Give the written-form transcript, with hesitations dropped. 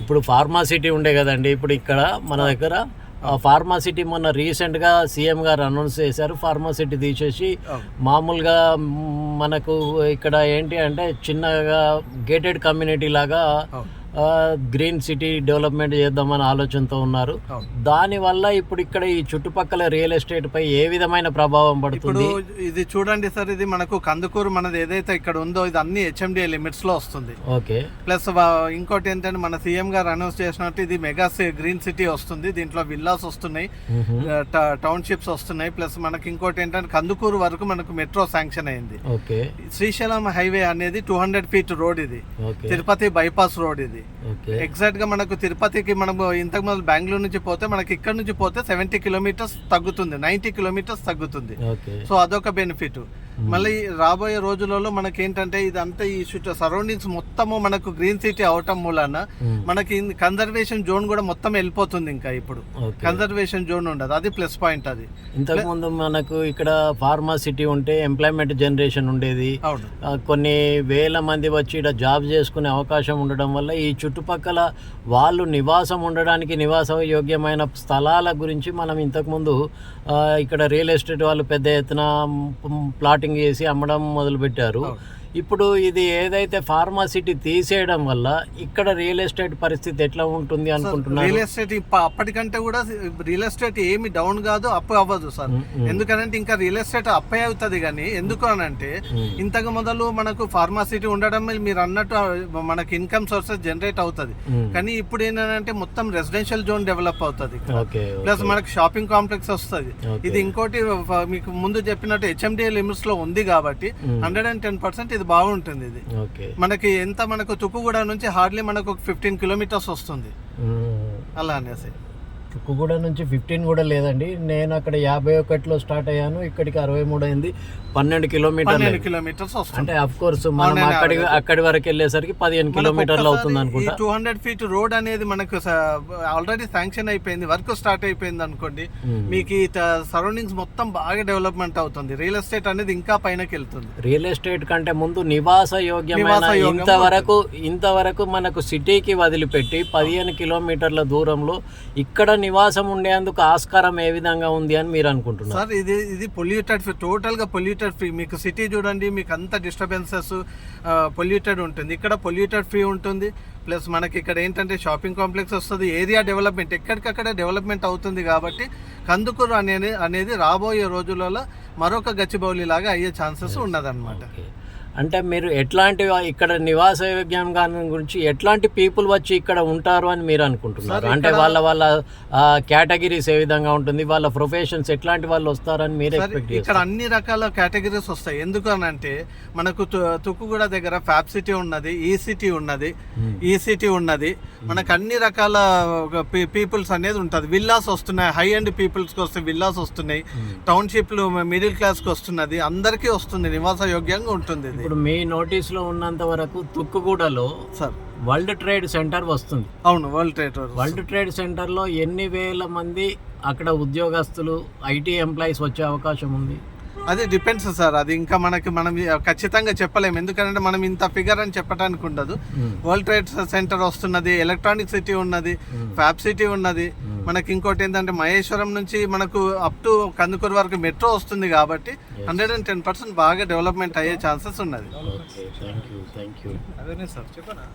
ఇప్పుడు ఫార్మాసిటీ ఉండే కదండి, ఇప్పుడు ఇక్కడ మన దగ్గర ఫార్మాసిటీ మొన్న రీసెంట్గా సీఎం గారు అనౌన్స్ చేశారు. ఫార్మాసిటీ తీసేసి మామూలుగా మనకు ఇక్కడ ఏంటి అంటే చిన్నగా గేటెడ్ కమ్యూనిటీ లాగా గ్రీన్ సిటీ డెవలప్మెంట్ చేద్దామని ఆలోచనతో ఉన్నారు. దానివల్ల ఇప్పుడు ఇక్కడ ఈ చుట్టుపక్కల రియల్ ఎస్టేట్ పై ఏ విధమైన ప్రభావం పడుతుంది? ఇప్పుడు ఇది చూడండి సార్, ఇది మనకు కందుకూరు మనది ఏదైతే ఇక్కడ ఉందో ఇది అన్ని HMDA లిమిట్స్ లో వస్తుంది. ఓకే. ప్లస్ ఇంకోటి ఏంటంటే మన సీఎం గారు అనౌన్స్ చేసినట్టు ఇది మెగా గ్రీన్ సిటీ వస్తుంది. దీంట్లో విల్లాస్ వస్తున్నాయి, టౌన్షిప్స్ వస్తున్నాయి. ప్లస్ మనకి ఇంకోటి ఏంటంటే కందుకూరు వరకు మనకు మెట్రో శాంక్షన్ అయింది. ఓకే. శ్రీశైలం హైవే అనేది 200 ఫీట్ రోడ్ ఇది. తిరుపతి బైపాస్ రోడ్ ఇది. ఎగ్జాక్ట్ గా మనకు తిరుపతికి మనము ఇంతకు ముందు బెంగళూరు నుంచి పోతే మనకి ఇక్కడ నుంచి పోతే 70 కిలోమీటర్స్ తగ్గుతుంది, 90 కిలోమీటర్స్ తగ్గుతుంది. సో అదొక బెనిఫిట్. మళ్ళీ రాబోయే రోజులలో మనకి ఏంటంటే ఇదంతా ఈ సరౌండింగ్స్ మొత్తము మనకు గ్రీన్ సిటీ అవటం మూలాన మనకి కన్జర్వేషన్ జోన్ కూడా మొత్తం వెళ్ళిపోతుంది. ఇంకా ఇప్పుడు కన్జర్వేషన్ జోన్ ఉండదు, అది ప్లస్ పాయింట్. అది ఇంతకు ముందు మనకు ఇక్కడ ఫార్మా సిటీ ఉంటే ఎంప్లాయ్మెంట్ జనరేషన్ ఉండేది, కొన్ని వేల మంది వచ్చి ఇక్కడ జాబ్ చేసుకునే అవకాశం ఉండడం వల్ల ఈ చుట్టుపక్కల వాళ్ళు నివాసం ఉండడానికి నివాస యోగ్యమైన స్థలాల గురించి మనం ఇంతకుముందు ఇక్కడ రియల్ ఎస్టేట్ వాళ్ళు పెద్ద ఎత్తున ప్లాటింగ్ చేసి అమ్మడం మొదలుపెట్టారు. ఇప్పుడు ఇది ఏదైతే ఫార్మాసిటీ తీసేయడం వల్ల ఇక్కడ రియల్ ఎస్టేట్ పరిస్థితి ఎట్లా ఉంటుంది అనుకుంటున్నారు? రియల్ ఎస్టేట్ అప్పటికంటే కూడా రియల్ ఎస్టేట్ ఏమి డౌన్ కాదు, అప్ అవ్వదు సార్. ఎందుకనంటే ఇంకా రియల్ ఎస్టేట్ అప్ అవుతుంది. కానీ ఎందుకు అనంటే ఇంతకు మొదలు మనకు ఫార్మాసిటీ ఉండడం మీరు అన్నట్టు మనకి ఇన్కమ్ సోర్సెస్ జనరేట్ అవుతుంది. కానీ ఇప్పుడు ఏంటంటే మొత్తం రెసిడెన్షియల్ జోన్ డెవలప్ అవుతుంది, ప్లస్ మనకి షాపింగ్ కాంప్లెక్స్ వస్తుంది. ఇది ఇంకోటి మీకు ముందు చెప్పినట్టు HMDA లిమిట్స్ లో ఉంది కాబట్టి 110% ఇది బాగుంటుంది. ఇది మనకి ఎంత మనకు తుక్కుగూడ నుంచి హార్డ్లీ మనకు 15 కిలోమీటర్స్ వస్తుంది. అలా అనేసి తుక్కుగూడ నుంచి 15 కూడా లేదండి. నేను అక్కడ 51లో స్టార్ట్ అయ్యాను, ఇక్కడికి 63 అయింది. 12 కిలోమీటర్స్ వస్తుంది. అంటే అఫ్ కోర్స్ మనం అక్కడి వరకు వెళ్ళేసరికి 15 కిలోమీటర్లు అవుతుంది అనుకుంటా. 200 ఫీట్ రోడ్ అనేది మనకు ఆల్రెడీ శాంక్షన్ అయిపోయింది, వర్క్ స్టార్ట్ అయిపోయింది అనుకోండి. మీకు ఈ సరౌండింగ్స్ మొత్తం బాగా డెవలప్మెంట్ అవుతుంది. రియల్ ఎస్టేట్ అనేది ఇంకా పైనకి వెళ్తుంది. రియల్ ఎస్టేట్ కంటే ముందు నివాస యోగ్యమైన ఇంతవరకు మనకు సిటీకి వదిలిపెట్టి 15 కిలోమీటర్ల దూరంలో ఇక్కడ నివాసం ఉండేందుకు ఆస్కారం ఏ విధంగా ఉంది అని మీరు అనుకుంటున్నారు? సార్ ఇది పొల్యూటెడ్ ఫ్రీ, టోటల్ గా పొల్యూటెడ్ ఫ్రీ. మీకు సిటీ చూడండి, మీకు అంత డిస్టర్బెన్సెస్ పొల్యూటెడ్ ఉంటుంది. ఇక్కడ పొల్యూటెడ్ ఫ్రీ ఉంటుంది. ప్లస్ మనకి ఇక్కడ ఏంటంటే షాపింగ్ కాంప్లెక్స్ వస్తుంది, ఏరియా డెవలప్మెంట్ ఎక్కడికక్కడ డెవలప్మెంట్ అవుతుంది. కాబట్టి కందుకూరు అనేది రాబోయే రోజులలో మరొక గచ్చిబౌలి లాగా అయ్యే ఛాన్సెస్ ఉన్నదన్నమాట. అంటే మీరు ఎట్లాంటి ఇక్కడ నివాస యోగ్యం గురించి ఎట్లాంటి పీపుల్ వచ్చి ఇక్కడ ఉంటారు అని మీరు అనుకుంటున్నారు? అంటే వాళ్ళ కేటగిరీస్ ఏ విధంగా ఉంటుంది, వాళ్ళ ప్రొఫెషన్స్ ఎట్లాంటి వాళ్ళు వస్తారని మీరు ఎక్స్పెక్ట్ చేస్తారు? ఇక్కడ అన్ని రకాల కేటగిరీస్ వస్తాయి. ఎందుకు అని అంటే మనకు తుక్కుగూడ దగ్గర ఫ్యాబ్ సిటీ ఉన్నది, ఈసిటీ ఉన్నది, మనకు అన్ని రకాల పీపుల్స్ అనేది ఉంటుంది. విల్లాస్ వస్తున్నాయి, హై అండ్ పీపుల్స్కి వస్తే విల్లాస్ వస్తున్నాయి, టౌన్షిప్లు మిడిల్ క్లాస్కి వస్తున్నది, అందరికీ వస్తుంది, నివాస యోగ్యంగా ఉంటుంది. ఇప్పుడు మీ నోటీస్ లో ఉన్నంత వరకు తుక్కుగూడలో సార్ వరల్డ్ ట్రేడ్ సెంటర్ వస్తుంది. అవును, వరల్డ్ ట్రేడ్ సెంటర్ లో ఎన్ని వేల మంది అక్కడ ఉద్యోగస్తులు IT ఎంప్లాయీస్ వచ్చే అవకాశం ఉంది? అది డిపెండ్స్ సార్. అది ఇంకా మనం ఖచ్చితంగా చెప్పలేము, ఎందుకంటే మనం ఇంత ఫిగర్ అని చెప్పడానికి ఉండదు. వరల్డ్ ట్రేడ్ సెంటర్ వస్తున్నది, ఎలక్ట్రానిక్ సిటీ ఉన్నది, ఫ్యాబ్ సిటీ ఉన్నది. మనకి ఇంకోటి ఏంటంటే మహేశ్వరం నుంచి మనకు అప్ టు కందుకూరు వరకు మెట్రో వస్తుంది. కాబట్టి 110% బాగా డెవలప్మెంట్ అయ్యే ఛాన్సెస్ ఉన్నది. అదే సార్ చెప్పనా.